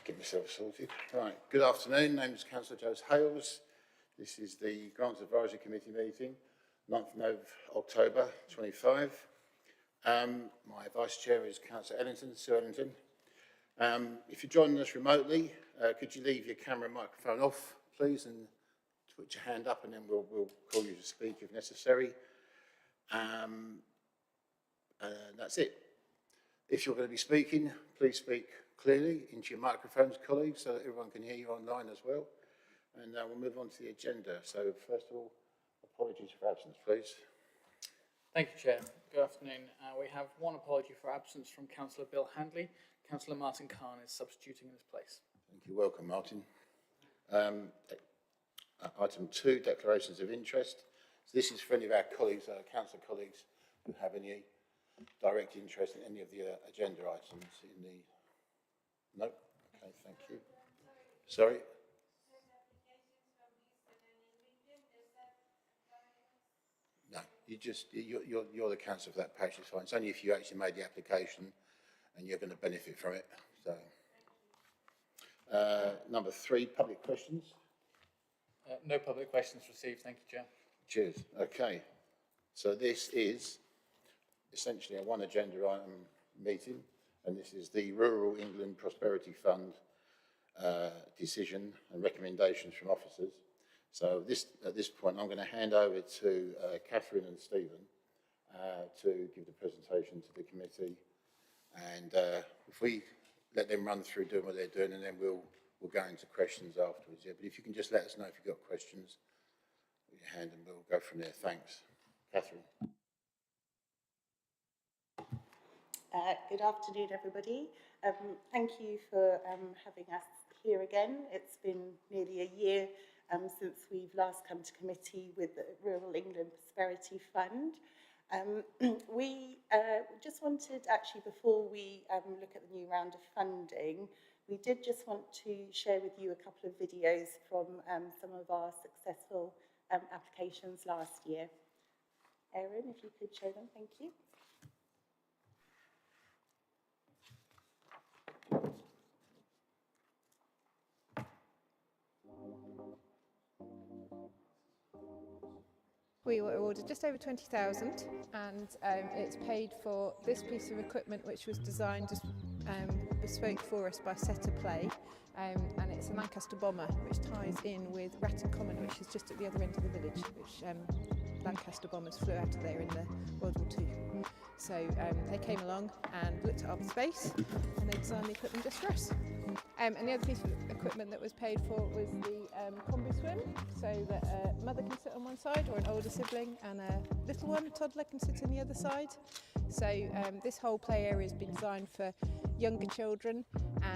Get myself sorted. Right, good afternoon. Name is Councillor Joseph Hales. This is the Grants Advisory Committee meeting, 9th of October 25. My Vice Chair is Councillor Ellington, Sue Ellington. If you're joining us remotely, could you leave your camera and microphone off, please, and put your hand up, and then we'll call you to speak if necessary. That's it. If you're going to be speaking, please speak clearly into your microphones, colleagues, so that everyone can hear you online as well. And we'll move on to the agenda. So first of all, apologies for absence, please. Thank you, Chair. Good afternoon. We have one apology for absence from Councillor Bill Handley. Councillor Martin Khan is substituting in his place. Thank you. Welcome, Martin. Item 2, declarations of interest. So this is for any of our colleagues, council colleagues, who have any direct interest in any of the agenda items in the... No? Okay, thank you. Sorry? No, you're the council for that page, it's fine. It's only if you actually made the application and you're going to benefit from it. So, number 3, public questions. No public questions received, thank you, Chair. Cheers. Okay. So this is essentially a one agenda item meeting, and this is the Rural England Prosperity Fund decision and recommendations from officers. So at this point, I'm going to hand over to Catherine and Stephen to give the presentation to the committee, and if we let them run through doing what they're doing, and then we'll go into questions afterwards. Yeah, but if you can just let us know if you've got questions with your hand, and we'll go from there. Thanks. Catherine. Good afternoon, everybody. Thank you for having us here again. It's been nearly a year since we've last come to committee with the Rural England Prosperity Fund. We just wanted, actually, before we look at the new round of funding, we did just want to share with you a couple of videos from some of our successful applications last year. Erin, if you could show them, thank you. We were awarded just over 20,000, and it's paid for this piece of equipment, which was designed as bespoke for us by Set a Play, and it's a Lancaster bomber, which ties in with Ratton Common, which is just at the other end of the village, which Lancaster bombers flew out of there in the World War II. So they came along and looked at our space, and they designed the equipment just for us. And the other piece of equipment that was paid for was the combi swim, so that a mother can sit on one side, or an older sibling, and a little one, a toddler, can sit on the other side. So this whole play area has been designed for younger children,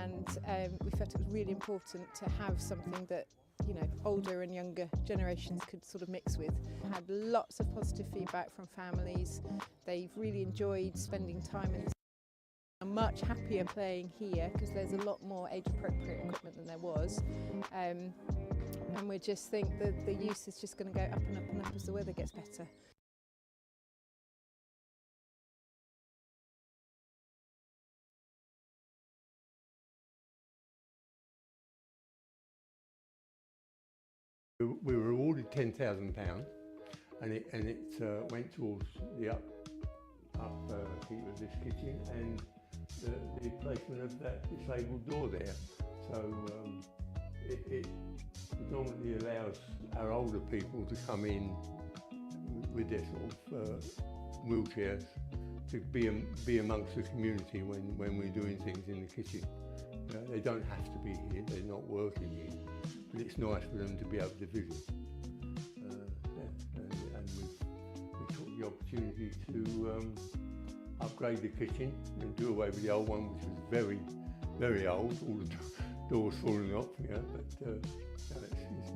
and we felt it was really important to have something that, you know, older and younger generations could sort of mix with. I had lots of positive feedback from families. They've really enjoyed spending time in. I'm much happier playing here because there's a lot more age-appropriate equipment than there was, and we just think that the use is just going to go up and up and up as the weather gets better. We were awarded £10,000, and it went towards the upkeep of this kitchen and the placement of that disabled door there. So it predominantly allows our older people to come in with their sort of wheelchairs to be amongst the community when we're doing things in the kitchen. They don't have to be here, they're not working here, but it's nice for them to be able to visit. And we took the opportunity to upgrade the kitchen and do away with the old one, which was very, very old, all the doors falling off, but it's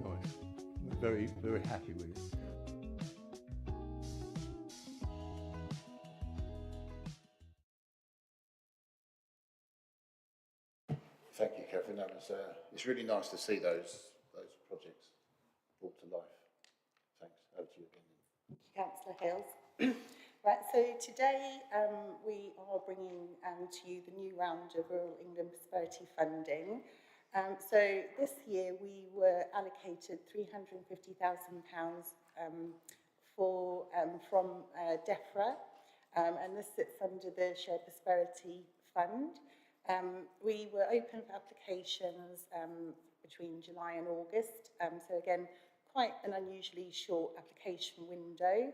nice. We're very, very happy with it. Thank you, Catherine. That was, it's really nice to see those projects brought to life. Thanks. Over to you again. Thank you, Councillor Hales. Right, so today we are bringing to you the new round of Rural England Prosperity Funding. So this year we were allocated £350,000 from DEFRA, and this sits under the Shared Prosperity Fund. We were open for applications between July and August, so again, quite an unusually short application window,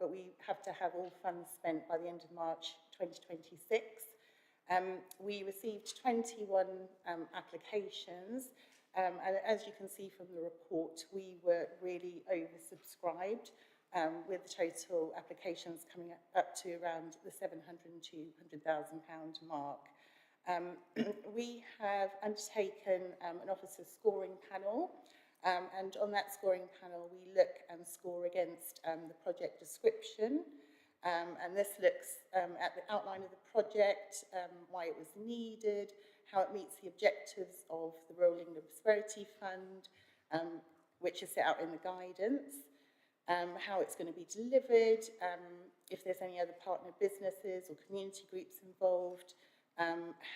but we have to have all funds spent by the end of March 2026. We received 21 applications, and as you can see from the report, we were really oversubscribed, with the total applications coming up to around the £700,000 to £200,000 mark. We have undertaken an officer scoring panel, and on that scoring panel we look and score against the project description, and this looks at the outline of the project, why it was needed, how it meets the objectives of the Rural England Prosperity Fund, which is set out in the guidance, how it's going to be delivered, if there's any other partner businesses or community groups involved,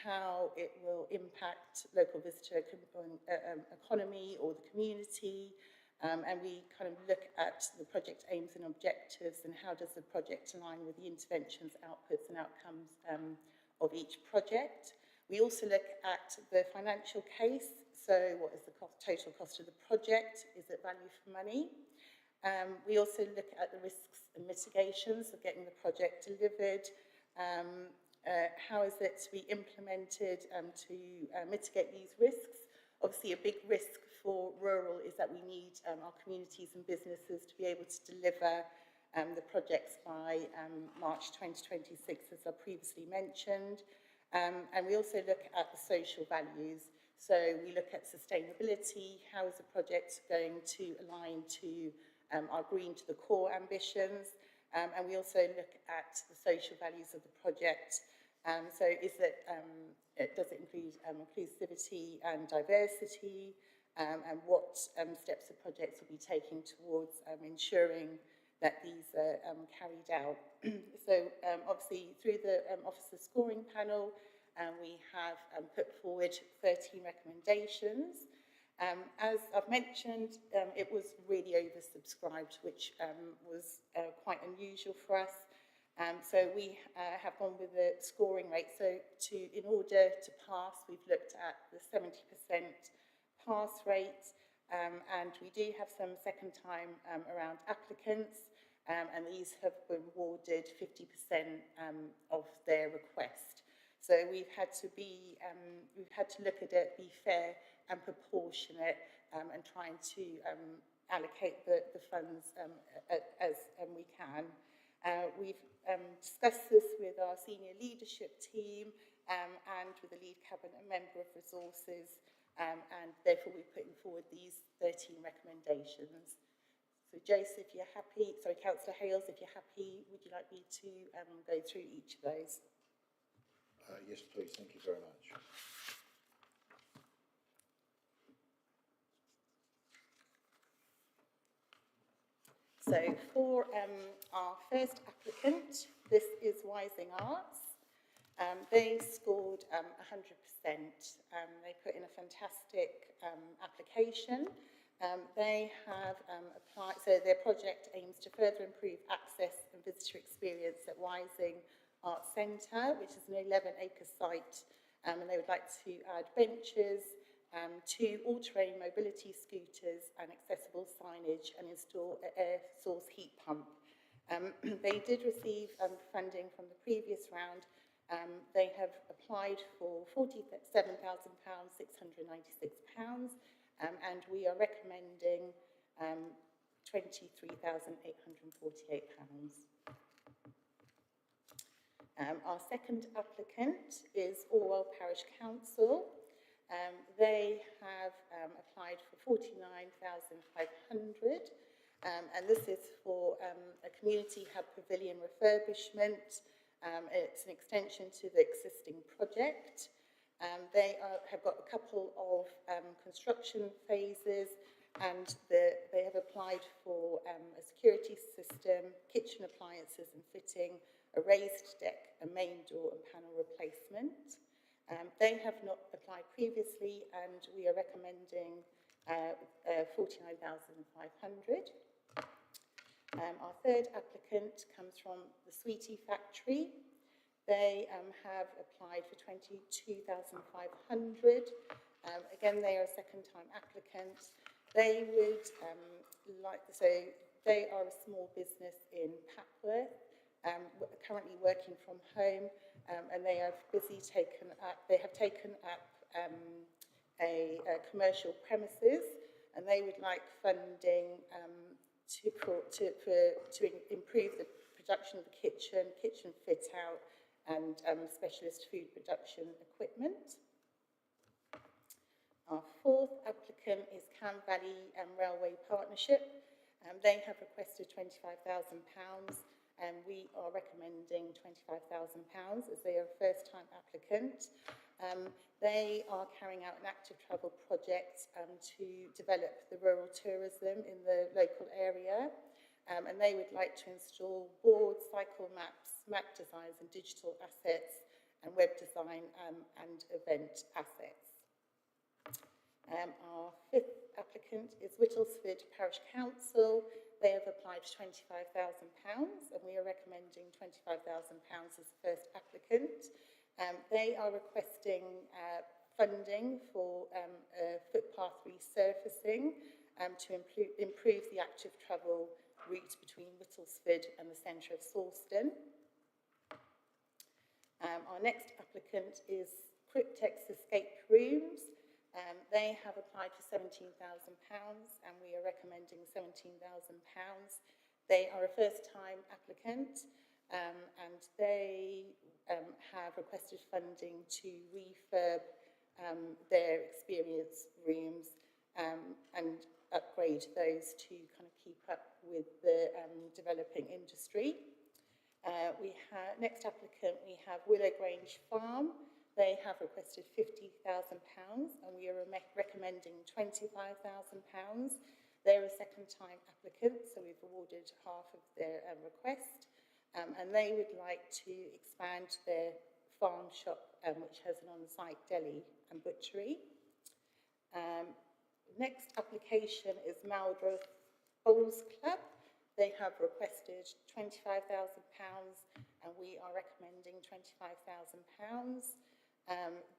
how it will impact local visitor economy or the community, and we kind of look at the project aims and objectives and how does the project align with the interventions, outputs and outcomes of each project. We also look at the financial case, so what is the total cost of the project, is it value for money? We also look at the risks and mitigations of getting the project delivered. How is it to be implemented to mitigate these risks? Obviously, a big risk for rural is that we need our communities and businesses to be able to deliver the projects by March 2026, as I previously mentioned. And we also look at the social values. So we look at sustainability, how is the project going to align to our green to the core ambitions, and we also look at the social values of the project. So does it include inclusivity and diversity, and what steps the projects will be taking towards ensuring that these are carried out. So obviously through the officer scoring panel, we have put forward 13 recommendations. As I've mentioned, it was really oversubscribed, which was quite unusual for us. So we have gone with the scoring rate. So in order to pass, we've looked at the 70% pass rate, and we do have some second time around applicants, and these have been awarded 50% of their request. So we've had to look at it, be fair and proportionate, and trying to allocate the funds as we can. We've discussed this with our senior leadership team and with the lead cabinet member of resources, and therefore we're putting forward these 13 recommendations. So Joseph, if you're happy, sorry, Councillor Hales, if you're happy, would you like me to go through each of those? Yes, please. Thank you very much. So for our first applicant, this is Wising Arts. They scored 100%. They put in a fantastic application. They have applied, so their project aims to further improve access and visitor experience at Wising Arts Centre, which is an 11-acre site, and they would like to add benches, 2 all-terrain mobility scooters and accessible signage, and install an air source heat pump. They did receive funding from the previous round. They have applied for £47,696, and we are recommending £23,848. Our second applicant is Orwell Parish Council. They have applied for £49,500, and this is for a community hub pavilion refurbishment. It's an extension to the existing project. They have got a couple of construction phases, and they have applied for a security system, kitchen appliances and fitting, a raised deck, a main door and panel replacement. They have not applied previously, and we are recommending 49,500. Our third applicant comes from the Sweetie Factory. They have applied for 22,500. Again, they are a second-time applicant. They would they are a small business in Papworth, currently working from home, and they have taken up a commercial premises, and they would like funding to improve the production of the kitchen fit out, and specialist food production equipment. Our fourth applicant is Cam Valley Railway Partnership. They have requested £25,000, and we are recommending £25,000 as they are a first-time applicant. They are carrying out an active travel project to develop the rural tourism in the local area, and they would like to install boards, cycle maps, map designs and digital assets, and web design and event assets. Our fifth applicant is Whittlesford Parish Council. They have applied for £25,000, and we are recommending £25,000 as the first applicant. They are requesting funding for footpath resurfacing to improve the active travel route between Whittlesford and the centre of Sawston. Our next applicant is Cryptex Escape Rooms. They have applied for £17,000, and we are recommending £17,000. They are a first-time applicant, and they have requested funding to refurb their experience rooms and upgrade those to kind of keep up with the developing industry. Next applicant, we have Willow Grange Farm. They have requested £50,000, and we are recommending £25,000. They're a second-time applicant, so we've awarded half of their request, and they would like to expand their farm shop, which has an on-site deli and butchery. Next application is Maldorf Bowls Club. They have requested £25,000, and we are recommending £25,000.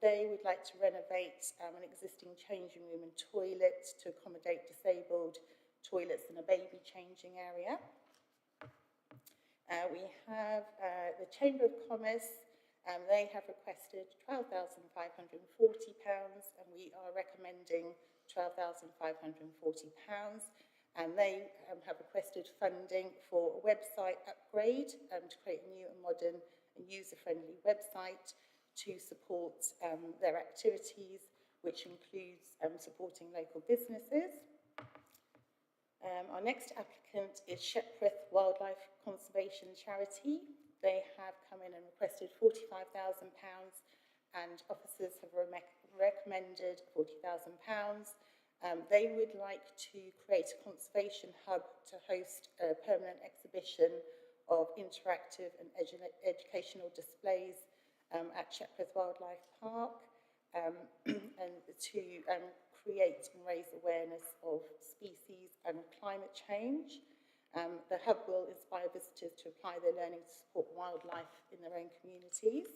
They would like to renovate an existing changing room and toilet to accommodate disabled toilets and a baby changing area. We have the Chamber of Commerce. They have requested £12,540, and we are recommending £12,540. And they have requested funding for a website upgrade to create a new and modern and user-friendly website to support their activities, which includes supporting local businesses. Our next applicant is Shepworth Wildlife Conservation Charity. They have come in and requested £45,000, and officers have recommended £40,000. They would like to create a conservation hub to host a permanent exhibition of interactive and educational displays at Shepworth Wildlife Park, and to create and raise awareness of species and climate change. The hub will inspire visitors to apply their learning to support wildlife in their own communities.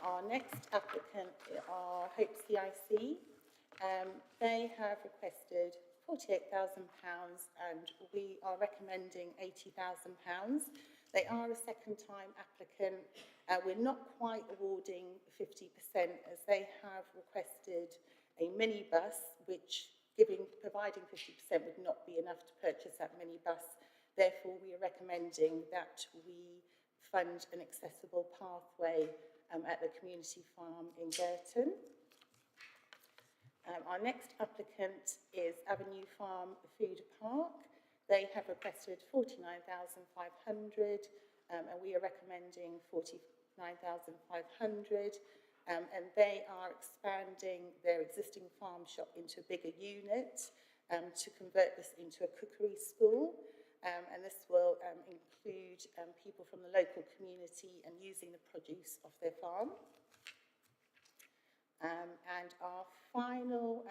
Our next applicant are Hope CIC. They have requested £48,000, and we are recommending £80,000. They are a second-time applicant. We're not quite awarding 50%, as they have requested a minibus, which providing 50% would not be enough to purchase that minibus. Therefore, we are recommending that we fund an accessible pathway at the community farm in Girton. Our next applicant is Avenue Farm Food Park. They have requested £49,500, and we are recommending £49,500. and they are expanding their existing farm shop into a bigger unit to convert this into a cookery school. And this will include people from the local community and using the produce of their farm. And our final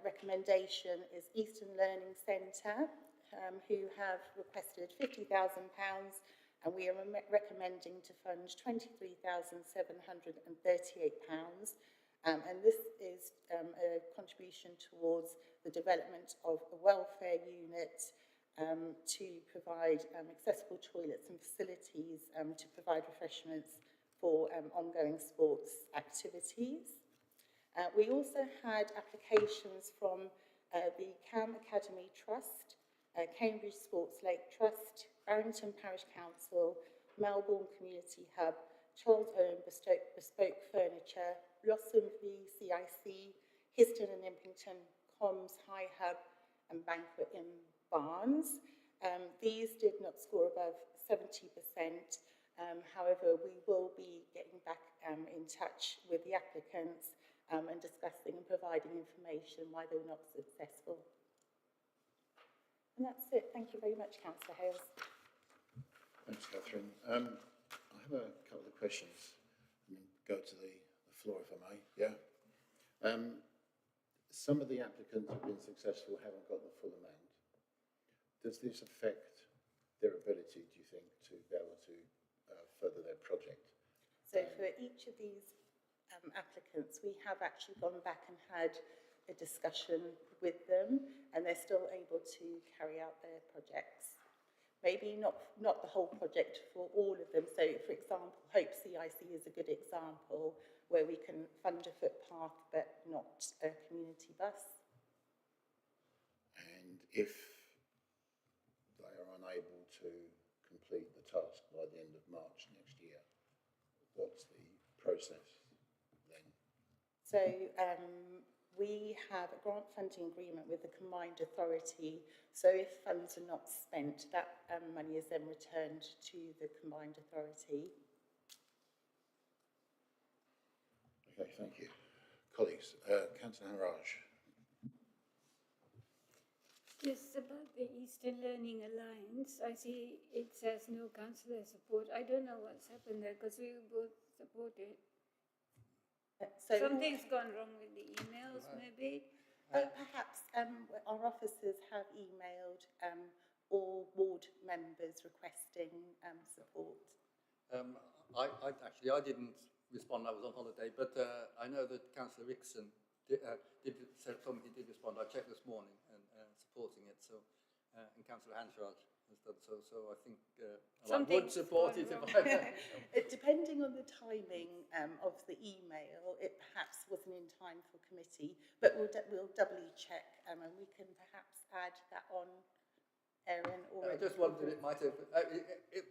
recommendation is Eastern Learning Centre, who have requested £50,000, and we are recommending to fund £23,738. And this is a contribution towards the development of a welfare unit to provide accessible toilets and facilities to provide refreshments for ongoing sports activities. We also had applications from the Cam Academy Trust, Cambridge Sports Lake Trust, Barrington Parish Council, Melbourne Community Hub, Charles Owen Bespoke Furniture, Blossom VCIC, Histon and Impington Comms High Hub, and Banquet in Barnes. These did not score above 70%. However, we will be getting back in touch with the applicants and discussing and providing information why they were not successful. And that's it. Thank you very much, Councillor Hales. Thanks, Catherine. I have a couple of questions. Go to the floor, if I may. Yeah. Some of the applicants have been successful, haven't got the full amount. Does this affect their ability, do you think, to be able to further their project? So for each of these applicants, we have actually gone back and had a discussion with them, and they're still able to carry out their projects. Maybe not the whole project for all of them. So, for example, Hope CIC is a good example where we can fund a footpath but not a community bus. And if they are unable to complete the task by the end of March next year, what's the process then? So we have a grant funding agreement with the combined authority. So if funds are not spent, that money is then returned to the combined authority. Okay, thank you. Colleagues, Councillor Haraj. Yes, about the Eastern Learning Alliance, I see it says no councillor support. I don't know what's happened there because we both supported. So Something's gone wrong with the emails, maybe. Perhaps our officers have emailed all ward members requesting support. I didn't respond. I was on holiday, but I know that Councillor Rickson told me he did respond. I checked this morning and supporting it. So, and Councillor Hansraj has done so. So I think I would support it if I. Depending on the timing of the email, it perhaps wasn't in time for committee, but we'll doubly check and we can perhaps add that on. Erin, or I just wondered it might have,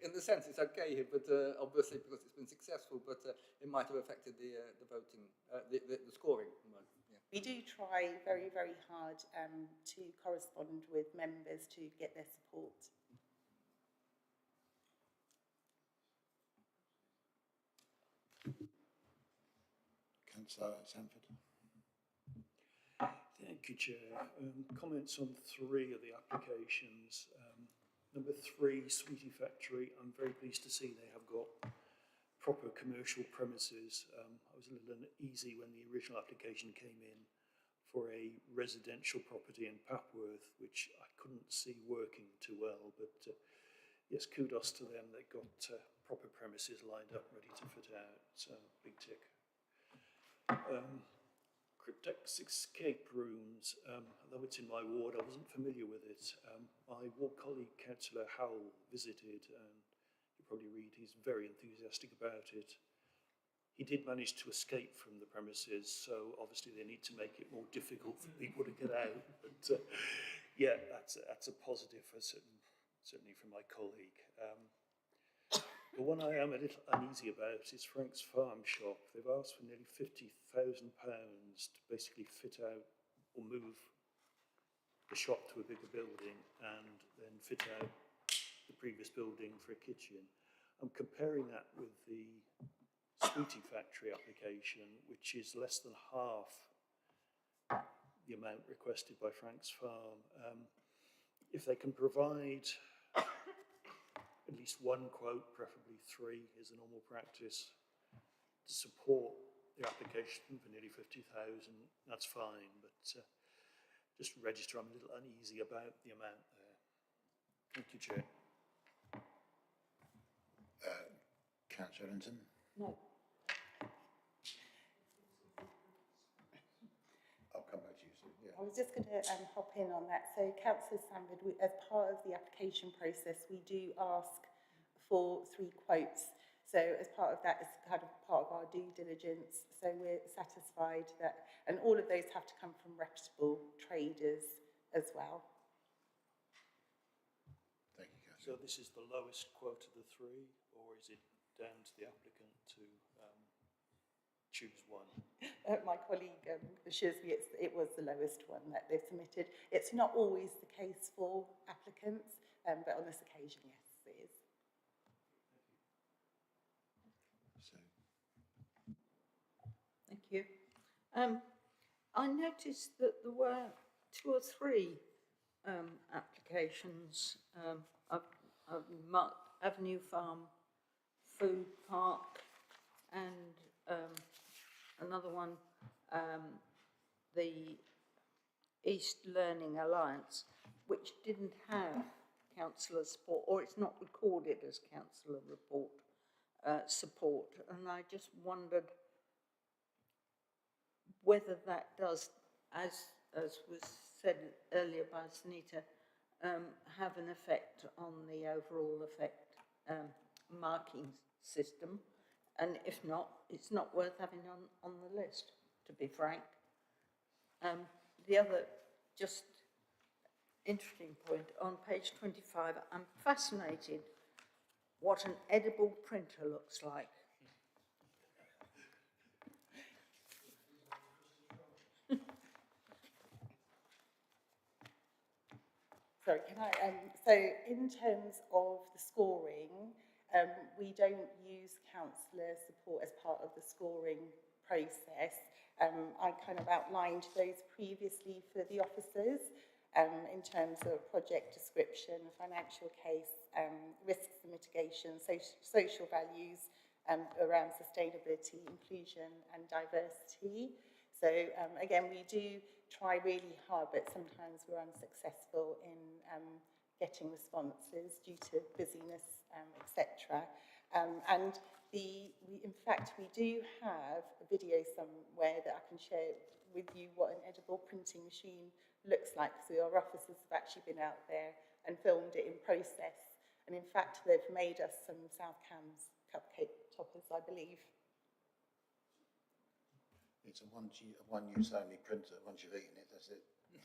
in the sense it's okay, but obviously because it's been successful, but it might have affected the voting, the scoring. Yeah. We do try very, very hard to correspond with members to get their support. Councillor Sanford. Thank you, Chair. Comments on 3 of the applications. Number 3, Sweetie Factory. I'm very pleased to see they have got proper commercial premises. I was a little uneasy when the original application came in for a residential property in Papworth, which I couldn't see working too well. But yes, kudos to them. They got proper premises lined up, ready to fit out. So big tick. Cryptex escape rooms, although it's in my ward, I wasn't familiar with it. My ward colleague, Councillor Howell, visited, and you probably read he's very enthusiastic about it. He did manage to escape from the premises, so obviously they need to make it more difficult for people to get out. But yeah, that's a positive, certainly from my colleague. The one I am a little uneasy about is Frank's Farm Shop. They've asked for nearly £50,000 to basically fit out or move the shop to a bigger building and then fit out the previous building for a kitchen. I'm comparing that with the Sweetie Factory application, which is less than half the amount requested by Frank's Farm. If they can provide at least one quote, preferably 3, is a normal practice, to support the application for nearly 50,000, that's fine, but just register, I'm a little uneasy about the amount there. Thank you, Chair. Councillor Ellington? No. I'll come back to you soon, yeah. I was just going to hop in on that. So, Councillor Sandford, as part of the application process, we do ask for 3 quotes. So, as part of that, it's kind of part of our due diligence. So, we're satisfied that, and all of those have to come from reputable traders as well. Thank you, Councillor. So this is the lowest quote of the 3, or is it down to the applicant to choose one? My colleague assures me it was the lowest one that they've submitted. It's not always the case for applicants, but on this occasion, yes, it is. So, Thank you. I noticed that there were 2 or 3 applications. I've marked Avenue Farm Food Park and another one, the East Learning Alliance, which didn't have councillor support, or it's not recorded as councillor support. And I just wondered whether that does, as was said earlier by Sunita, have an effect on the overall marking system, and if not, it's not worth having on the list, to be frank. The other just interesting point, on page 25, I'm fascinated what an edible printer looks like. Sorry, can I, so in terms of the scoring, we don't use councillor support as part of the scoring process. I kind of outlined those previously for the officers in terms of project description, financial case, risks and mitigation, social values around sustainability, inclusion and diversity. So again, we do try really hard, but sometimes we're unsuccessful in getting responses due to busyness, etc. And in fact, we do have a video somewhere that I can share with you what an edible printing machine looks like. So our officers have actually been out there and filmed it in process. And in fact, they've made us some South Cams cupcake toppers, I believe. it's a one-use only printer. Once you've eaten it, that's it.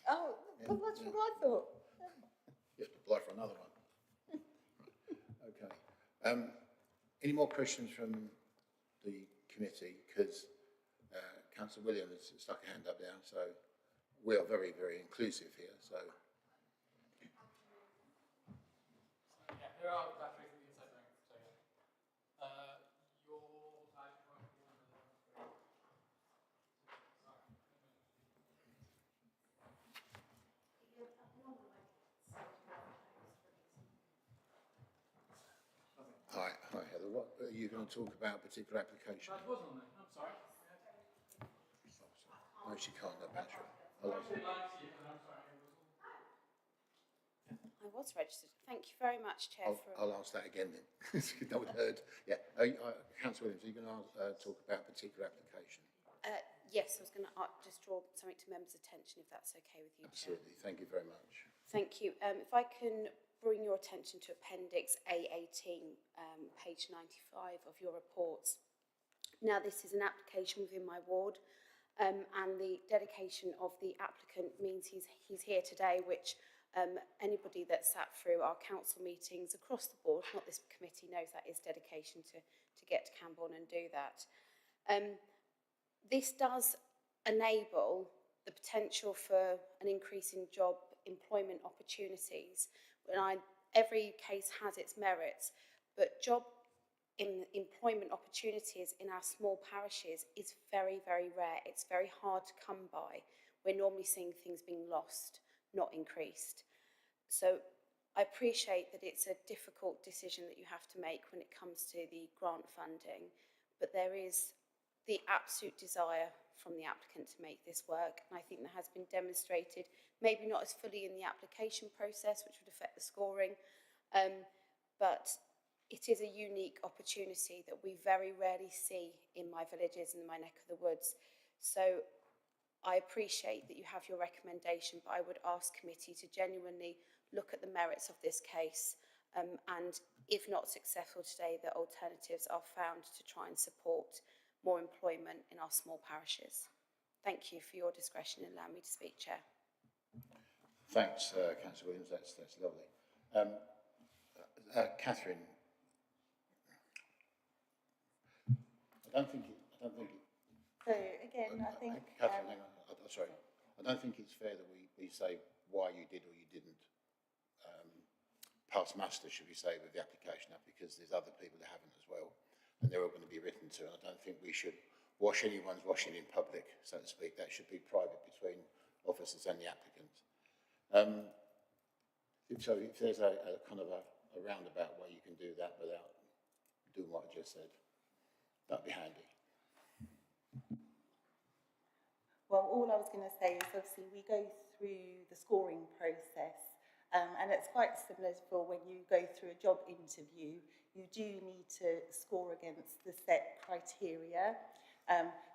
Oh, well, that's what I thought. You have to apply for another one. Okay. Any more questions from the committee? Because Councillor Williams stuck a hand up there, so we are very, very inclusive here. So. Yeah, there are batteries in the inside ring, so yeah. Your Hi, Heather. What are you going to talk about? A particular application? That was on there. I'm sorry. No, she can't. No battery. I was registered. Thank you very much, Chair. I'll ask that again then. No one heard. Yeah. Councillor Williams, are you going to talk about a particular application? Yes, I was going to just draw something to members' attention, if that's okay with you, Absolutely. Chair. Thank you very much. Thank you. If I can bring your attention to Appendix A18, page 95 of your reports. Now, this is an application within my ward, and the dedication of the applicant means he's here today, which anybody that sat through our council meetings across the board, not this committee, knows that is dedication to get to Camborne and do that. This does enable the potential for an increase in job employment opportunities. Every case has its merits, but job in employment opportunities in our small parishes is very, very rare. It's very hard to come by. We're normally seeing things being lost, not increased. So I appreciate that it's a difficult decision that you have to make when it comes to the grant funding, but there is the absolute desire from the applicant to make this work, and I think that has been demonstrated, maybe not as fully in the application process, which would affect the scoring, but it is a unique opportunity that we very rarely see in my villages and in my neck of the woods. So I appreciate that you have your recommendation, but I would ask committee to genuinely look at the merits of this case, and if not successful today, that alternatives are found to try and support more employment in our small parishes. Thank you for your discretion in allowing me to speak, Chair. Thanks, Councillor Williams. That's lovely. Catherine, I don't think it. So again, I think. Catherine, hang on. Sorry. I don't think it's fair that we say why you did or you didn't pass muster, should we say, with the application up, because there's other people that haven't as well, and they're all going to be written to. And I don't think we should wash anyone's washing in public, so to speak. That should be private between officers and the applicant. So if there's a kind of a roundabout way you can do that without doing what I just said, that'd be handy. Well, all I was going to say is obviously we go through the scoring process, and it's quite similar for when you go through a job interview. You do need to score against the set criteria.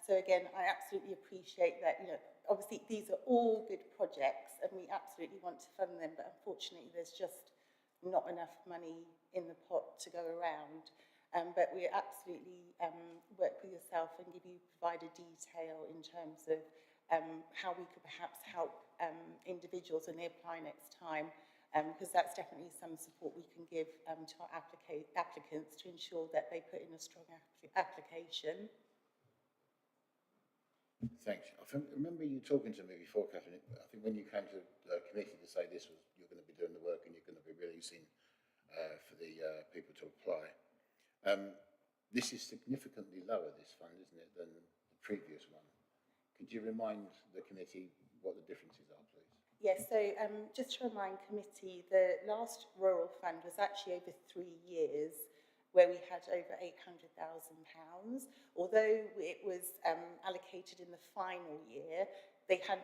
So again, I absolutely appreciate that, you know, obviously these are all good projects and we absolutely want to fund them, but unfortunately there's just not enough money in the pot to go around. But we absolutely work with yourself and provide a detail in terms of how we could perhaps help individuals when they apply next time, because that's definitely some support we can give to our applicants to ensure that they put in a strong application. Thanks. I remember you talking to me before, Catherine. I think when you came to the committee to say this was, you're going to be doing the work and you're going to be releasing for the people to apply. This is significantly lower, this fund, isn't it, than the previous one? Could you remind the committee what the differences are, please? Yes, so just to remind committee, the last rural fund was actually over 3 years, where we had over £800,000. Although it was allocated in the final year, they had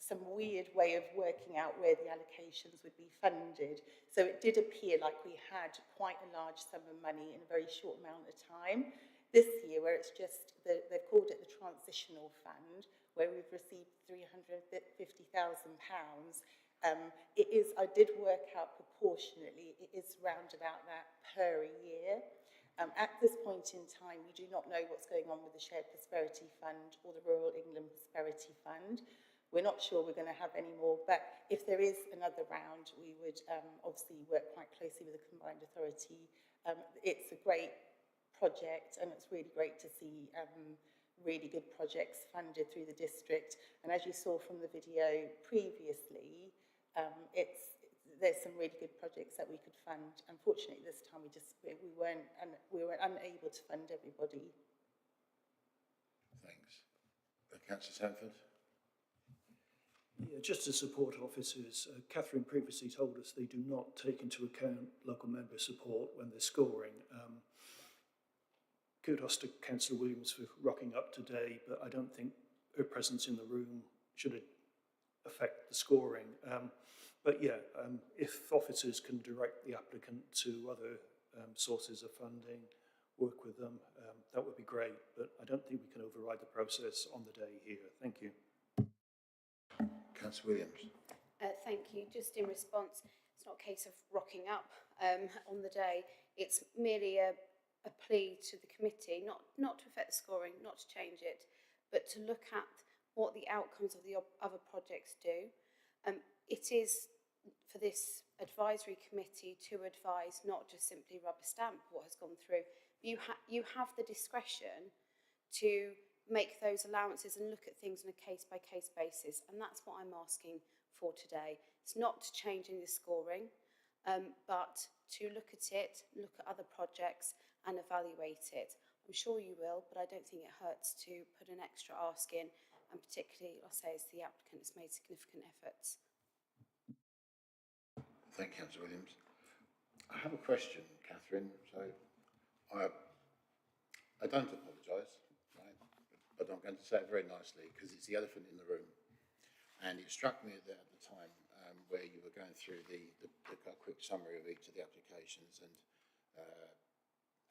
some weird way of working out where the allocations would be funded. So it did appear like we had quite a large sum of money in a very short amount of time. This year, where it's just, they've called it the transitional fund, where we've received £350,000, it is, I did work out proportionately, it is round about that per year. At this point in time, we do not know what's going on with the Shared Prosperity Fund or the Rural England Prosperity Fund. We're not sure we're going to have any more, but if there is another round, we would obviously work quite closely with the Combined Authority. It's a great project, and it's really great to see really good projects funded through the district. And as you saw from the video previously, there's some really good projects that we could fund. Unfortunately, this time we were unable to fund everybody. Thanks. Councillor Sanford? Yeah, just to support officers, Catherine previously told us they do not take into account local member support when they're scoring. Kudos to Councillor Williams for rocking up today, but I don't think her presence in the room should affect the scoring. But yeah, if officers can direct the applicant to other sources of funding, work with them, that would be great. But I don't think we can override the process on the day here. Thank you. Councillor Williams. Thank you. Just in response, it's not a case of rocking up on the day. It's merely a plea to the committee, not to affect the scoring, not to change it, but to look at what the outcomes of the other projects do. It is for this advisory committee to advise, not just simply rubber stamp what has gone through. You have the discretion to make those allowances and look at things on a case-by-case basis, and that's what I'm asking for today. It's not to changing the scoring, but to look at it, look at other projects, and evaluate it. I'm sure you will, but I don't think it hurts to put an extra ask in, and particularly, I'll say, as the applicant has made significant efforts. Thank you, Councillor Williams. I have a question, Catherine. So I don't apologise, right? But I'm going to say it very nicely because it's the elephant in the room. And it struck me at the time where you were going through a quick summary of each of the applications, and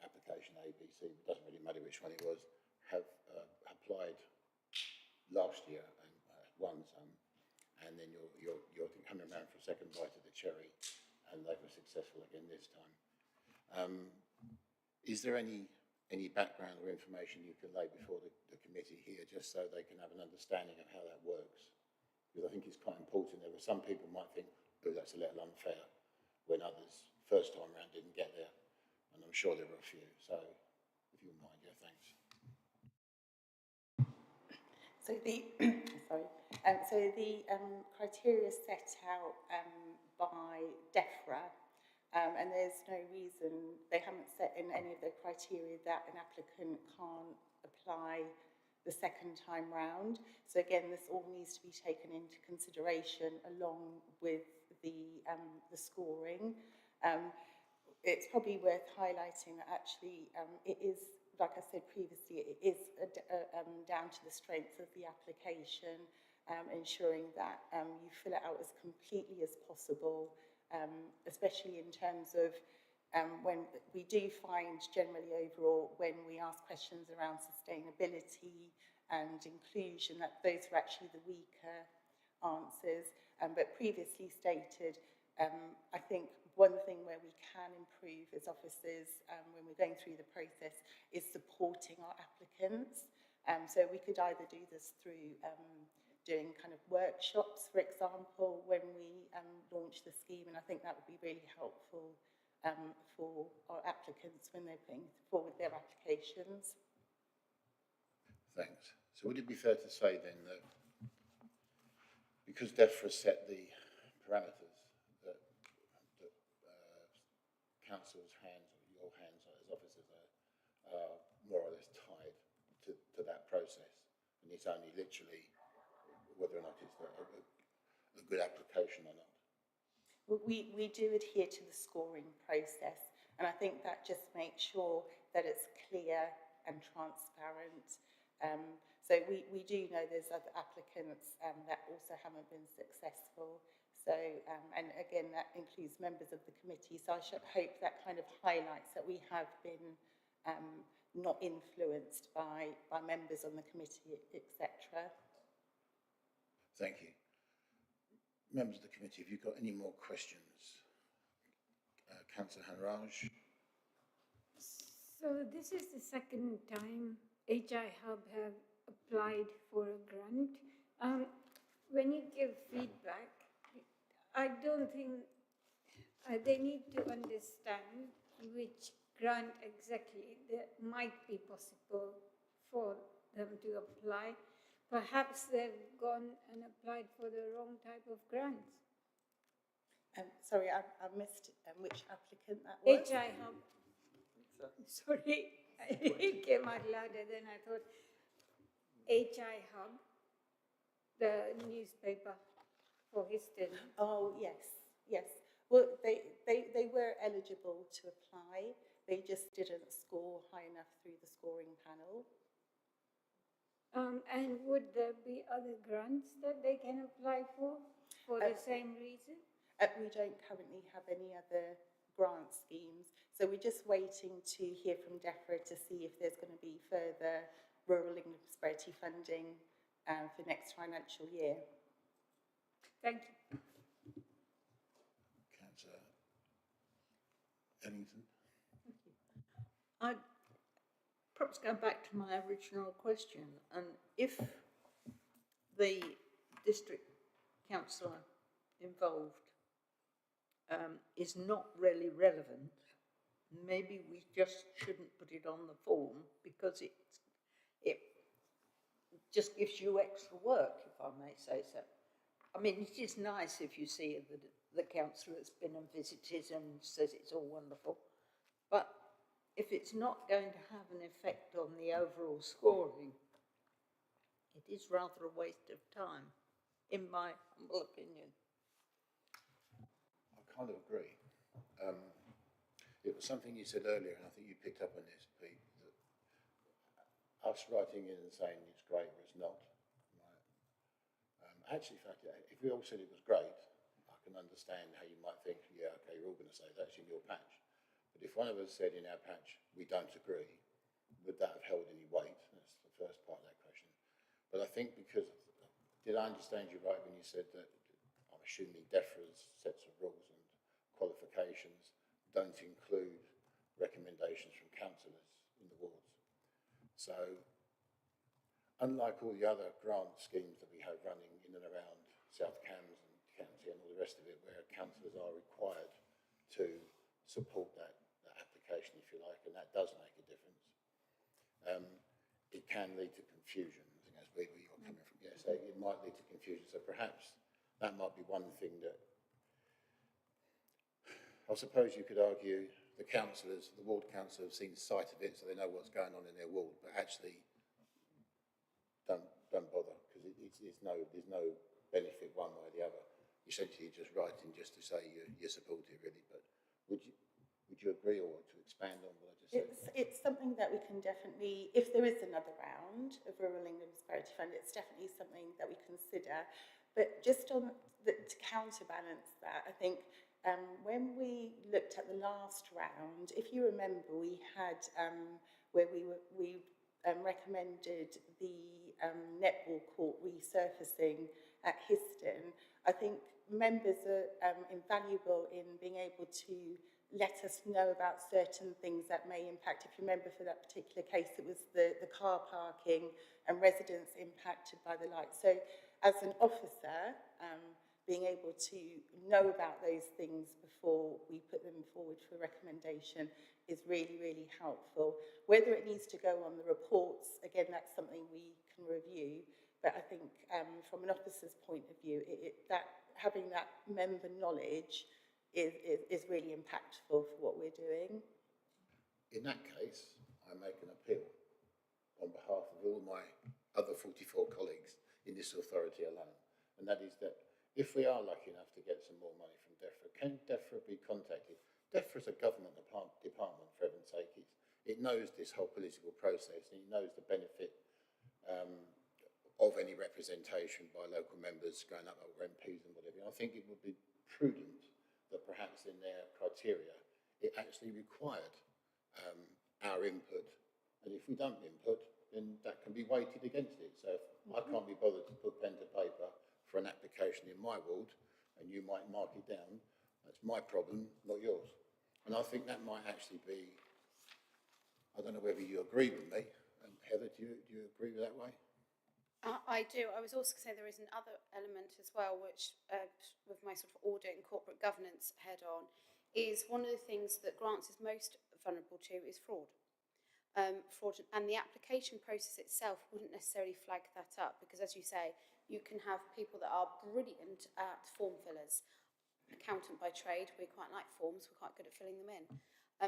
application A, B, C, it doesn't really matter which one it was, have applied last year and won some, and then you're coming around for a second bite of the cherry, and they were successful again this time. Is there any background or information you can lay before the committee here, just so they can have an understanding of how that works? Because I think it's quite important. There were some people might think, oh, that's a little unfair, when others, first time round, didn't get there. And I'm sure there were a few. So, if you wouldn't mind, yeah, thanks. So the criteria set out by DEFRA, and there's no reason they haven't set in any of the criteria that an applicant can't apply the second time round. So again, this all needs to be taken into consideration along with the scoring. It's probably worth highlighting that actually it is, like I said previously, it is down to the strength of the application, ensuring that you fill it out as completely as possible, especially in terms of when we do find generally overall when we ask questions around sustainability and inclusion, that those are actually the weaker answers. But previously stated, I think one thing where we can improve as officers when we're going through the process is supporting our applicants. So we could either do this through doing kind of workshops, for example, when we launch the scheme, and I think that would be really helpful for our applicants when they're putting forward their applications. Thanks. So would it be fair to say then that because DEFRA set the parameters, that council's hands, or your hands as officers, are more or less tied to that process, and it's only literally whether or not it's a good application or not? We do adhere to the scoring process, and I think that just makes sure that it's clear and transparent. So we do know there's other applicants that also haven't been successful. So, and again, that includes members of the committee. So I should hope that kind of highlights that we have been not influenced by members on the committee, etc. Thank you. Members of the committee, have you got any more questions? Councillor Hanraj. So this is the second time HI Hub have applied for a grant. When you give feedback, I don't think they need to understand which grant exactly that might be possible for them to apply. Perhaps they've gone and applied for the wrong type of grants. Sorry, I missed which applicant that was. HI Hub. Sorry, it came out louder than I thought. HI Hub, the newspaper for Histon. Oh, yes, yes. Well, they were eligible to apply. They just didn't score high enough through the scoring panel. And would there be other grants that they can apply for the same reason? We don't currently have any other grant schemes, so we're just waiting to hear from DEFRA to see if there's going to be further rural England prosperity funding for next financial year. Thank you. Councillor Ellington. Thank you. I'd perhaps go back to my original question, and if the district councillor involved is not really relevant, maybe we just shouldn't put it on the form, because it just gives you extra work, if I may say so. I mean, it is nice if you see the councillor has been and visited and says it's all wonderful, but if it's not going to have an effect on the overall scoring, it is rather a waste of time, in my humble opinion. I kind of agree. It was something you said earlier, and I think you picked up on this, Pete, that us writing in and saying it's great or it's not. Right? Actually, in fact, if we all said it was great, I can understand how you might think, yeah, okay, you're all going to say that's in your patch. But if one of us said in our patch, we don't agree, would that have held any weight? That's the first part of that question. But I think because, did I understand you right when you said that, I'm assuming DEFRA's sets of rules and qualifications don't include recommendations from councillors in the wards. So, unlike all the other grant schemes that we have running in and around South Cambs and County and all the rest of it, where councillors are required to support that application, if you like, and that does make a difference, it can lead to confusion. I think that's where you're coming from. Yeah, so it might lead to confusion. So perhaps that might be one thing that, I suppose you could argue the councillors, the ward councillor have seen sight of it, so they know what's going on in their ward, but actually don't bother, because there's no benefit one way or the other. Essentially, you're just writing just to say you support it, really. But would you agree, or to expand on what I just said? It's something that we can definitely, if there is another round of Rural England Prosperity Fund, it's definitely something that we consider. But just on to counterbalance that, I think when we looked at the last round, if you remember, we had where we recommended the netball court resurfacing at Histon. I think members are invaluable in being able to let us know about certain things that may impact. If you remember, for that particular case, it was the car parking and residents impacted by the light. So as an officer, being able to know about those things before we put them forward for recommendation is really, really helpful. Whether it needs to go on the reports, again, that's something we can review. But I think from an officer's point of view, that having that member knowledge is really impactful for what we're doing. In that case, I make an appeal on behalf of all my other 44 colleagues in this authority alone, and that is that if we are lucky enough to get some more money from DEFRA, can DEFRA be contacted? DEFRA is a government department, for heaven's sake. It knows this whole political process, and it knows the benefit of any representation by local members going up or MPs and whatever. I think it would be prudent that perhaps in their criteria it actually required our input, and if we don't input, then that can be weighted against it. So if I can't be bothered to put pen to paper for an application in my ward, and you might mark it down, that's my problem, not yours. And I think that might actually be, I don't know whether you agree with me, Heather, do you agree with that way? I do. I was also going to say there is another element as well, which with my sort of audit and corporate governance head on, is one of the things that grants is most vulnerable to is fraud. Fraud, and the application process itself wouldn't necessarily flag that up, because as you say, you can have people that are brilliant at form fillers. Accountant by trade, we quite like forms, we're quite good at filling them in.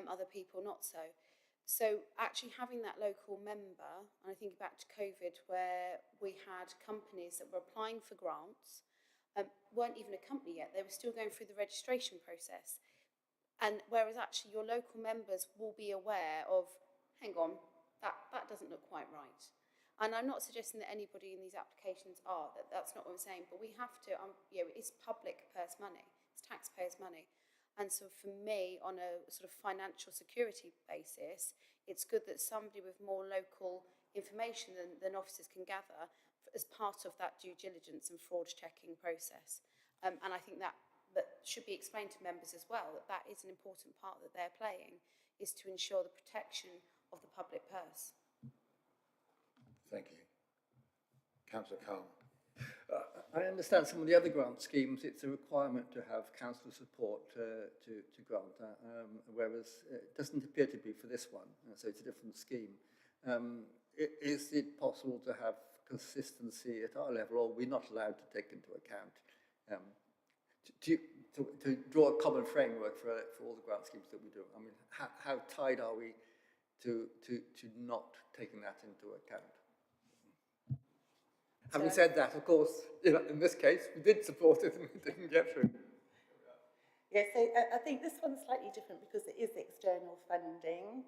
Other people not so. So actually having that local member, and I think back to COVID where we had companies that were applying for grants, weren't even a company yet, they were still going through the registration process. And whereas actually your local members will be aware of, hang on, that doesn't look quite right. And I'm not suggesting that anybody in these applications are, that's not what I'm saying, but we have to, it's public purse money, it's taxpayers' money. And so for me, on a sort of financial security basis, it's good that somebody with more local information than officers can gather as part of that due diligence and fraud checking process. And I think that should be explained to members as well, that is an important part that they're playing, is to ensure the protection of the public purse. Thank you. Councillor Khan. I understand some of the other grant schemes, it's a requirement to have council support to grant, whereas it doesn't appear to be for this one, so it's a different scheme. Is it possible to have consistency at our level, or are we not allowed to take into account to draw a common framework for all the grant schemes that we do? I mean, how tied are we to not taking that into account. Having said that, of course, in this case, we did support it and we didn't get through. Yeah, so I think this one's slightly different because it is external funding,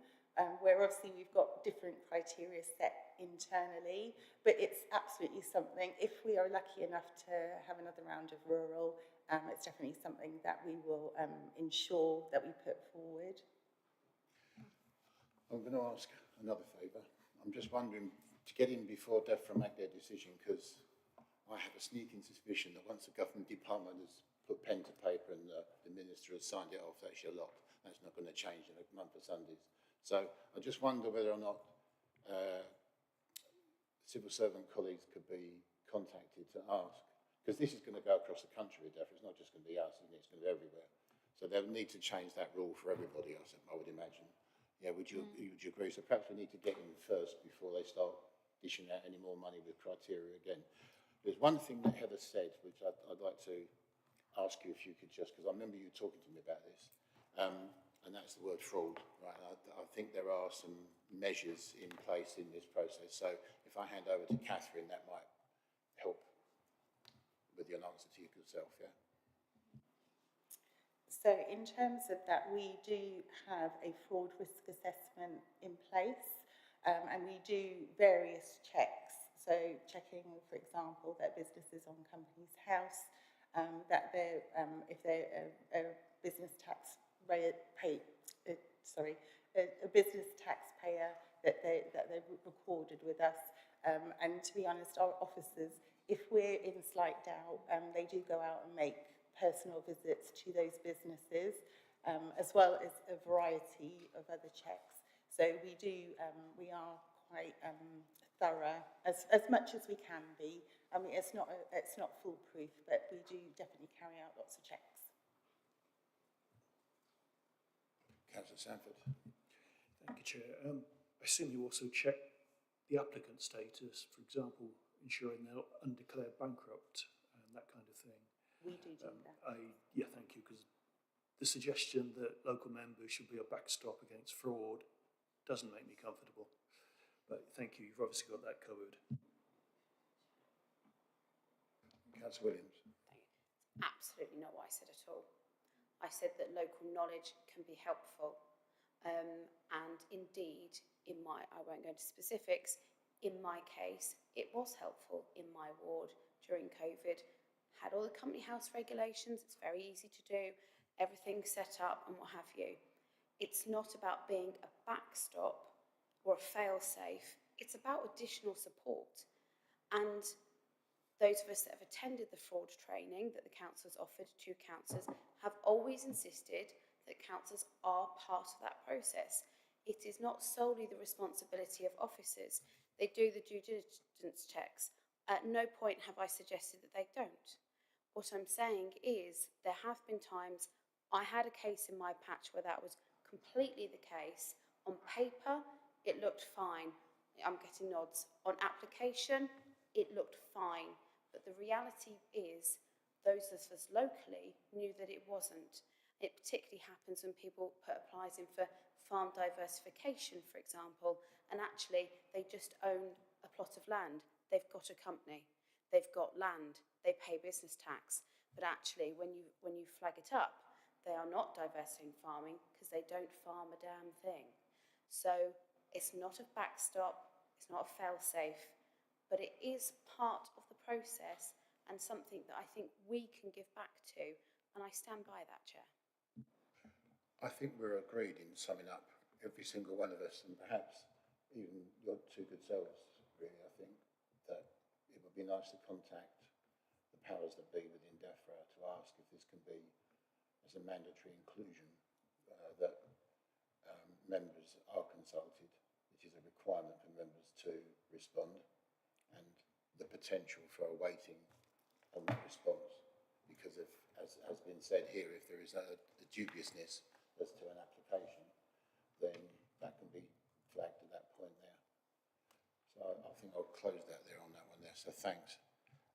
where obviously we've got different criteria set internally, but it's absolutely something, if we are lucky enough to have another round of rural, it's definitely something that we will ensure that we put forward. I'm going to ask another favour. I'm just wondering, to get in before DEFRA make their decision, because I have a sneaking suspicion that once the government department has put pen to paper and the minister has signed it off, that's your lot. That's not going to change in a month of Sundays. So I just wonder whether or not civil servant colleagues could be contacted to ask, because this is going to go across the country with DEFRA. It's not just going to be us, isn't it? It's going to be everywhere. So they'll need to change that rule for everybody else, I would imagine. Yeah, would you agree? So perhaps we need to get in first before they start dishing out any more money with criteria again. There's one thing that Heather said, which I'd like to ask you if you could just, because I remember you talking to me about this, and that's the word fraud, right? I think there are some measures in place in this process. So if I hand over to Catherine, that might help with your answer to yourself, yeah? So in terms of that, we do have a fraud risk assessment in place, and we do various checks. So checking, for example, that business is on Companies House, that they're, if they're a business taxpayer, a business taxpayer, that they're recorded with us. And to be honest, our officers, if we're in slight doubt, they do go out and make personal visits to those businesses, as well as a variety of other checks. So we are quite thorough, as much as we can be. I mean, it's not foolproof, but we do definitely carry out lots of checks. Councillor Sanford. Thank you, Chair. I assume you also check the applicant status, for example, ensuring they're undeclared bankrupt and that kind of thing. We do that. Yeah, thank you, because the suggestion that local members should be a backstop against fraud doesn't make me comfortable. But thank you, you've obviously got that covered. Councillor Williams. Absolutely not what I said at all. I said that local knowledge can be helpful. And indeed, I won't go into specifics, in my case, it was helpful in my ward during COVID. Had all the company house regulations, it's very easy to do, everything's set up and what have you. It's not about being a backstop or a fail-safe, it's about additional support. And those of us that have attended the fraud training that the councillors offered, 2 councillors, have always insisted that councillors are part of that process. It is not solely the responsibility of officers. They do the due diligence checks. At no point have I suggested that they don't. What I'm saying is there have been times I had a case in my patch where that was completely the case. On paper, it looked fine. I'm getting nods. On application, it looked fine. But the reality is those of us locally knew that it wasn't. It particularly happens when people applies in for farm diversification, for example, and actually they just own a plot of land. They've got a company. They've got land, they pay business tax, but actually when you flag it up, they are not diversifying farming because they don't farm a damn thing. So it's not a backstop, it's not a fail-safe, but it is part of the process and something that I think we can give back to, and I stand by that, Chair. I think we're agreed in summing up, every single one of us, and perhaps even your 2 good selves, really, I think, that it would be nice to contact the powers that be within DEFRA to ask if this can be as a mandatory inclusion, that members are consulted, which is a requirement for members to respond, and the potential for a waiting on that response, because if, as has been said here, if there is a dubiousness as to an application, then that can be flagged at that point there. So I think I'll close that there on that one there, so thanks.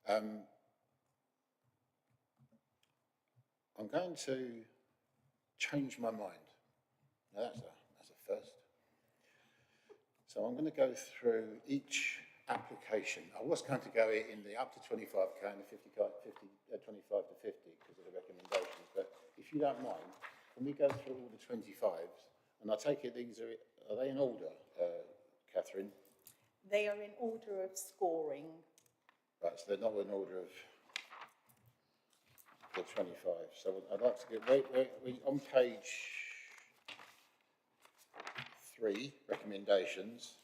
I'm going to change my mind. Now that's a first. So I'm going to go through each application. I was going to go in the up to 25k and the 25 to 50 because of the recommendations, but if you don't mind, can we go through all the 25s? And I take it these are they in order, Catherine? They are in order of scoring. Right, so they're not in order of the 25. So I'd like to get, we on page 3, recommendations.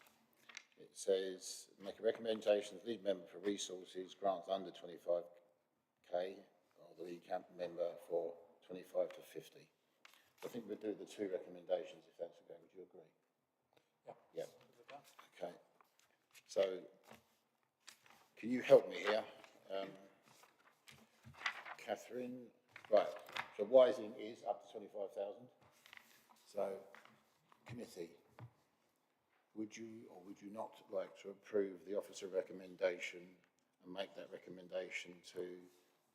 It says, make a recommendation to the lead member for resources, grants under 25k, or the lead camp member for 25 to 50. I think we'll do the 2 recommendations if that's okay. Would you agree? Yeah. Yeah. Okay. So, can you help me here? Catherine, right, so Wising is up to 25,000. So, committee, would you or would you not like to approve the officer recommendation and make that recommendation to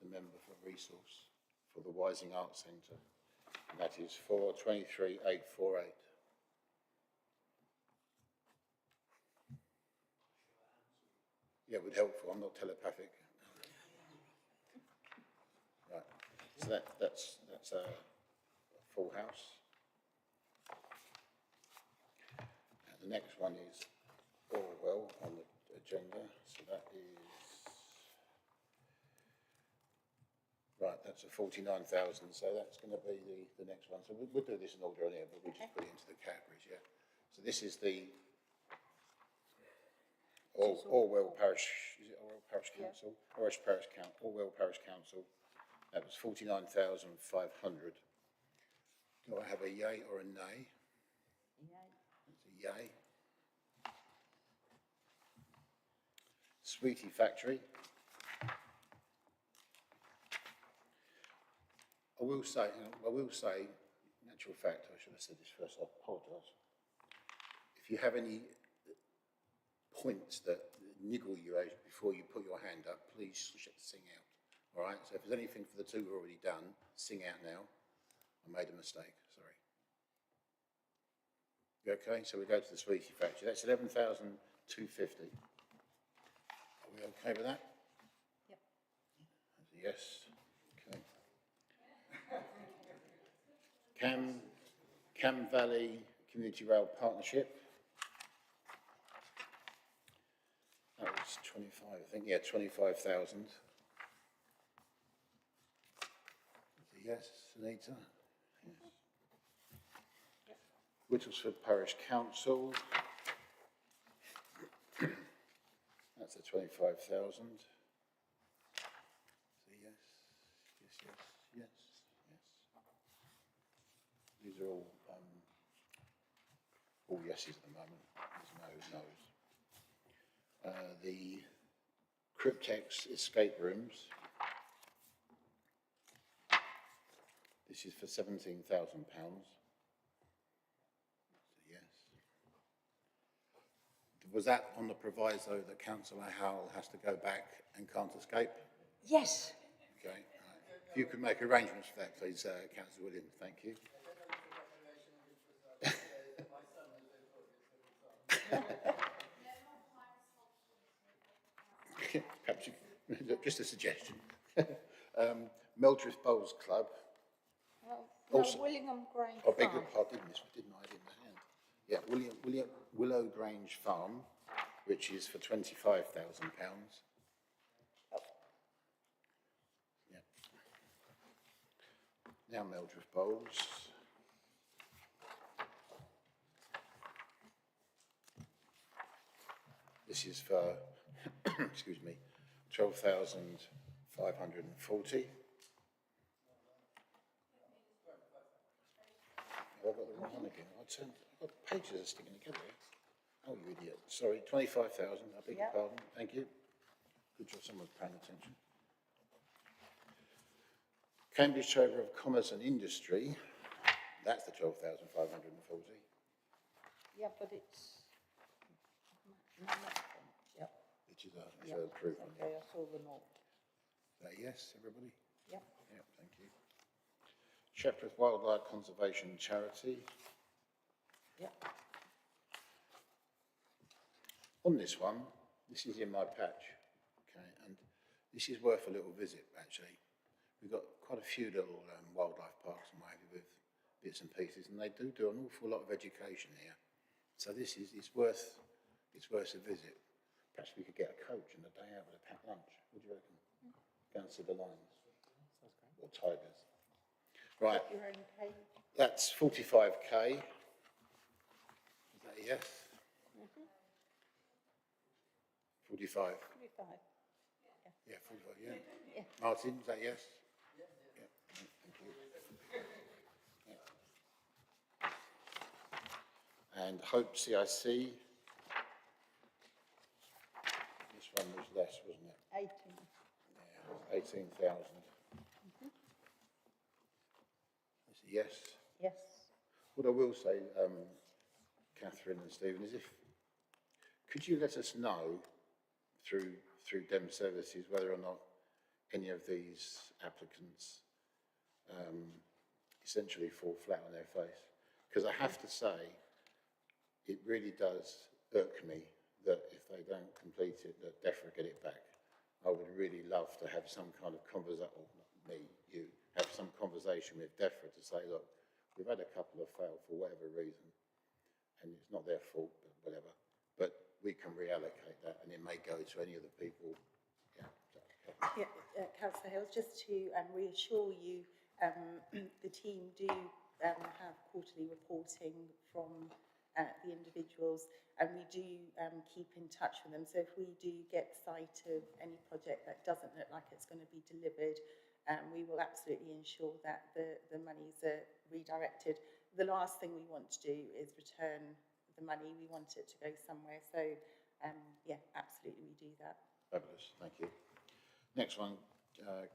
the member for resource for the Wising Arts Centre? And that is for 23,848. Yeah, it would help. I'm not telepathic. Right. So that's a full house. And the next one is Orwell on the agenda. So that is right. That's a 49,000. So that's going to be the next one. So we'll do this in order on here, but we'll just put it into the categories. Yeah. So this is the Orwell Parish. Is it Orwell Parish Council? Yeah. Orwell Parish Council. That was 49,500. Do I have a yay or a nay? Yay. It's a yay. Sweetie Factory. I will say, in actual fact, I should have said this first, I apologise. If you have any points that niggle you before you put your hand up, please sing out. All right, so if there's anything for the 2 we've already done, sing out now. I made a mistake, sorry. You okay? So we go to the Sweetie Factory. That's 11,250. Are we okay with that? Yep. Yes. Okay. Cam Valley Community Rail Partnership. That was 25, I think. Yeah, 25,000. Yes, Anita? Yes. Yep. Whittlesford Parish Council. That's a 25,000. So yes, yes, yes, yes, yes. These are all yeses at the moment. There's no no's. The Cryptex escape rooms. This is for £17,000. Yes. Was that on the proviso that Councillor Howell has to go back and can't escape? Yes. Okay. Right. If you could make arrangements for that, please, Councillor Williams. Thank you. Perhaps you, just a suggestion. Mildred Bowls Club. No, Willingham Grange I beg your Farm. pardon, didn't I? I didn't hand. Yeah, Willow Grange Farm, which is for £25,000. Yeah. Now Mildred Bowls. This is for, excuse me, 12,540. Have I got the wrong one again? I've got pages are sticking together. Oh, you idiot. Sorry, 25,000. I beg your pardon. Thank you. Good job, someone's paying attention. Cambridge Chamber of Commerce and Industry. That's the 12,540. Yeah, but it's... Yep. Which is a approved one. Okay, I saw the note. Yes, everybody? Yep. Yeah, thank you. Shepworth Wildlife Conservation Charity. Yep. On this one, this is in my patch, okay, and this is worth a little visit, actually. We've got quite a few little wildlife parks and what have you with bits and pieces, and they do an awful lot of education here. So this is, it's worth a visit. Perhaps we could get a coach and a day out with a packed lunch. What do you reckon? Go and see the lions. Or tigers. Right. Your own cave. That's 45k. Is that a yes? 45. 45. Yeah, 45, yeah. Martin, is that yes? Yeah. Thank you. Yeah. And Hope CIC. This one was less, wasn't it? 18. Yeah, 18,000. Is it yes? Yes. What I will say, Catherine and Stephen, is could you let us know through Dem Services whether or not any of these applicants essentially fall flat on their face? Because I have to say, it really does irk me that if they don't complete it, that DEFRA get it back. I would really love to have some kind of conversation, have some conversation with DEFRA to say, look, we've had a couple of fail for whatever reason, and it's not their fault, but whatever. But we can reallocate that, and it may go to any of the people. Yeah. Okay. Yeah, Councillor Hills, just to reassure you, the team do have quarterly reporting from the individuals, and we do keep in touch with them. So if we do get sight of any project that doesn't look like it's going to be delivered, we will absolutely ensure that the monies are redirected. The last thing we want to do is return the money. We want it to go somewhere. So, yeah, absolutely, we do that. Fabulous, thank you. Next one,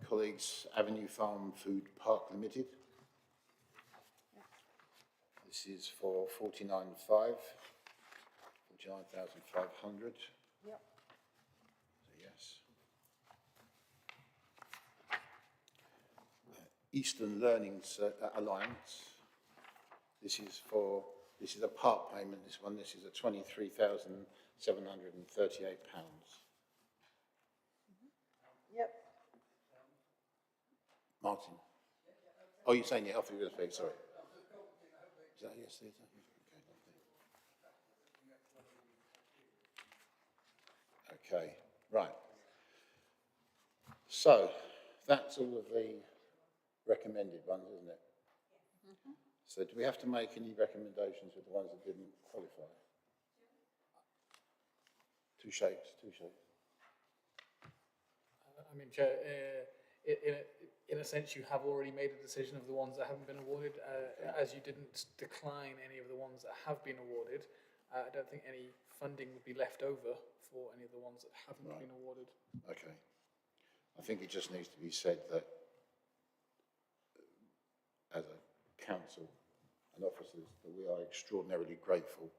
colleagues, Avenue Farm Food Park Limited. This is for 49,500. Yep. Yes. Eastern Learning Alliance. This is a part payment, this one. This is a £23,738. Yep. Martin. Oh, you're saying yeah, I thought you were going to speak, sorry. Is that yes, theatre? Okay, right. So, that's all of the recommended ones, isn't it? So do we have to make any recommendations with the ones that didn't qualify? Two shakes. I mean, Chair, in a sense, you have already made a decision of the ones that haven't been awarded. As you didn't decline any of the ones that have been awarded, I don't think any funding would be left over for any of the ones that haven't been awarded. Okay. I think it just needs to be said that as a council and officers, that we are extraordinarily grateful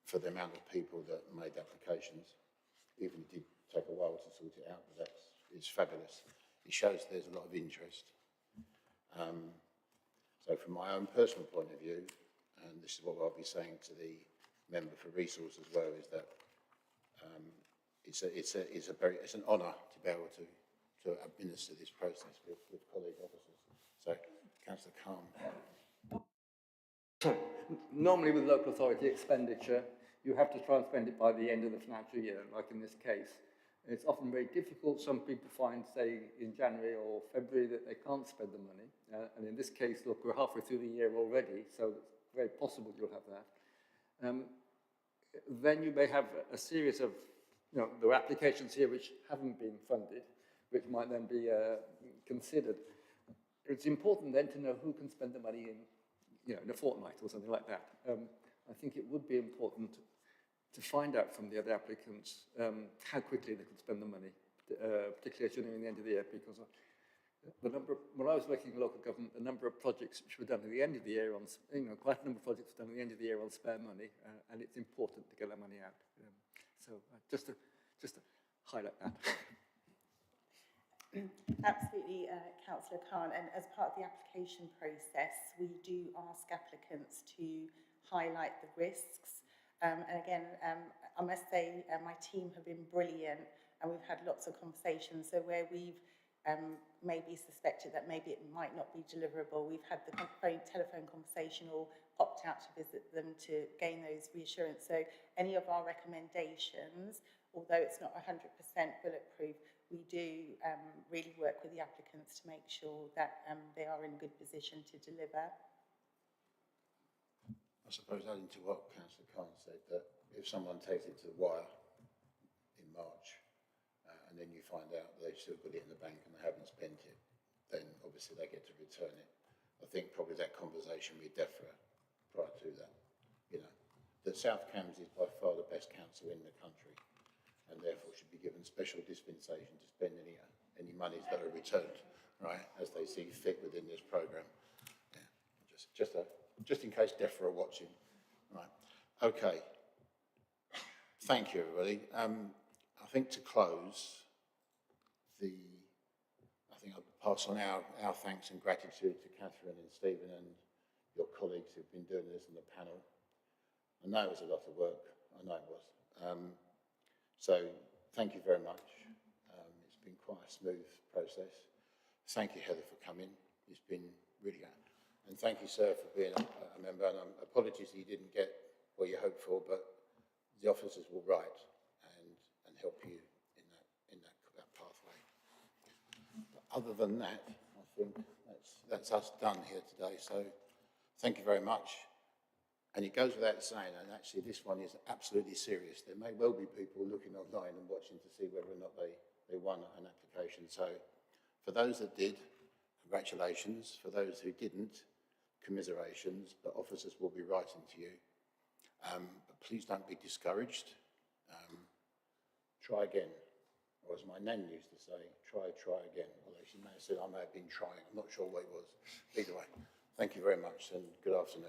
for the amount of people that made applications. Even it did take a while to sort it out, but it's fabulous. It shows there's a lot of interest. So from my own personal point of view, and this is what I'll be saying to the member for resource as well, is that it's an honour to be able to administer this process with colleague officers. So, Councillor Khan. Normally with local authority expenditure, you have to try and spend it by the end of the financial year, like in this case. It's often very difficult. Some people find, say, in January or February that they can't spend the money. And in this case, look, we're halfway through the year already, so it's very possible you'll have that. Then you may have a series of, there are applications here which haven't been funded, which might then be considered. It's important then to know who can spend the money in a fortnight or something like that. I think it would be important to find out from the other applicants how quickly they could spend the money, particularly as you're nearing the end of the year, because when I was working in local government, the number of projects which were done at the end of the year on, quite a number of projects were done at the end of the year on spare money, and it's important to get that money out. So just to highlight that. Absolutely, Councillor Khan, and as part of the application process, we do ask applicants to highlight the risks. And again, I must say my team have been brilliant, and we've had lots of conversations. So where we've maybe suspected that maybe it might not be deliverable, we've had the telephone conversation or popped out to visit them to gain those reassurance. So any of our recommendations, although it's not 100% bulletproof, we do really work with the applicants to make sure that they are in a good position to deliver. I suppose adding to what Councillor Khan said, that if someone takes it to the wire in March and then you find out they've still got it in the bank and they haven't spent it, then obviously they get to return it. I think probably that conversation with DEFRA prior to that, you know, that South Cambs is by far the best council in the country and therefore should be given special dispensation to spend any monies that are returned, right, as they see fit within this programme. Yeah, just in case DEFRA are watching. Right. Okay. Thank you, everybody. I think to close, I think I'll pass on our thanks and gratitude to Catherine and Stephen and your colleagues who've been doing this on the panel. I know it was a lot of work. I know it was. So thank you very much. It's been quite a smooth process. Thank you, Heather, for coming. It's been really good. And thank you, sir, for being a member. And apologies that you didn't get what you hoped for, but the officers will write and help you in that pathway. But other than that, I think that's us done here today. So thank you very much. And it goes without saying, and actually this one is absolutely serious. There may well be people looking online and watching to see whether or not they won an application. So for those that did, congratulations. For those who didn't, commiserations, but officers will be writing to you. But please don't be discouraged. Try again. Or as my nan used to say, try again. Although she may have said I may have been trying. I'm not sure what it was. Either way, thank you very much and good afternoon.